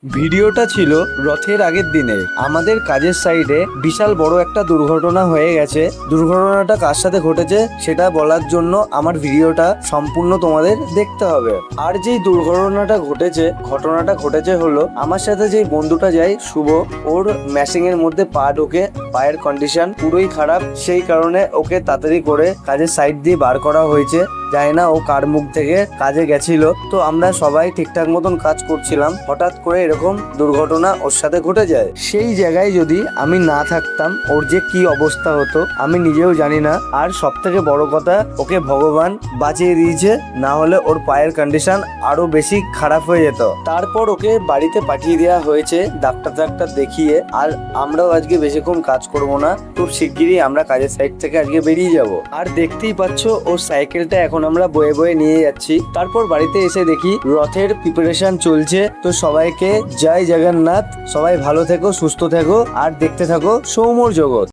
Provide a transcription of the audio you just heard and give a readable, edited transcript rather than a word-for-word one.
ভিডিওটা ছিল রথের আগের দিনে। আমাদের কাজের সাইডে বিশাল বড় একটা দুর্ঘটনা হয়ে গেছে। দুর্ঘটনাটা কার সাথে ঘটেছে সেটা বলার জন্য আমার ভিডিওটা সম্পূর্ণ তোমাদের দেখতে হবে। আর যেই ঘটনাটা ঘটেছে হলো আমার সাথে যেই বন্ধুটা যায় শুভ, ওর ম্যাশিং এর মধ্যে পা ঢোকে, পায়ের কন্ডিশন পুরোই খারাপ। সেই কারণে ওকে তাড়াতাড়ি করে কাজের সাইড দিয়ে বার করা হয়েছে। জানি না ও কার মুখ থেকে কাজে গেছিল। তো আমরা সবাই ঠিকঠাক মতন কাজ করছিলাম, হঠাৎ করে এরকম দুর্ঘটনা ওর সাথে ঘটে যায়। সেই জায়গায় যদি আমি না থাকতাম ওর যে কি অবস্থা হতো আমি নিজেও জানি না। আর সব থেকে বড় কথা, ওকে ভগবান বাঁচিয়ে দিয়েছে, না হলে ওর পায়ের কন্ডিশন আরো বেশি খারাপ হয়ে যেত। তারপর ওকে বাড়িতে পাঠিয়ে দেওয়া হয়েছে ডাক্তার দেখিয়ে। আর আমরাও আজকে বেশিক্ষণ কাজ করব না, খুব শিগগিরই আমরা কাজের সাইড থেকে আজকে বেরিয়ে যাব। আর দেখতেই পাচ্ছ ওর সাইকেলটা এখন আমরা বয়ে বয়ে নিয়ে যাচ্ছি। তারপর বাড়িতে এসে দেখি রথের প্রিপারেশন চলছে। তো সবাইকে জয় জগন্নাথ, সবাই ভালো থেকো, সুস্থ থেকো আর দেখতে থাকো সৌম্যর জগৎ।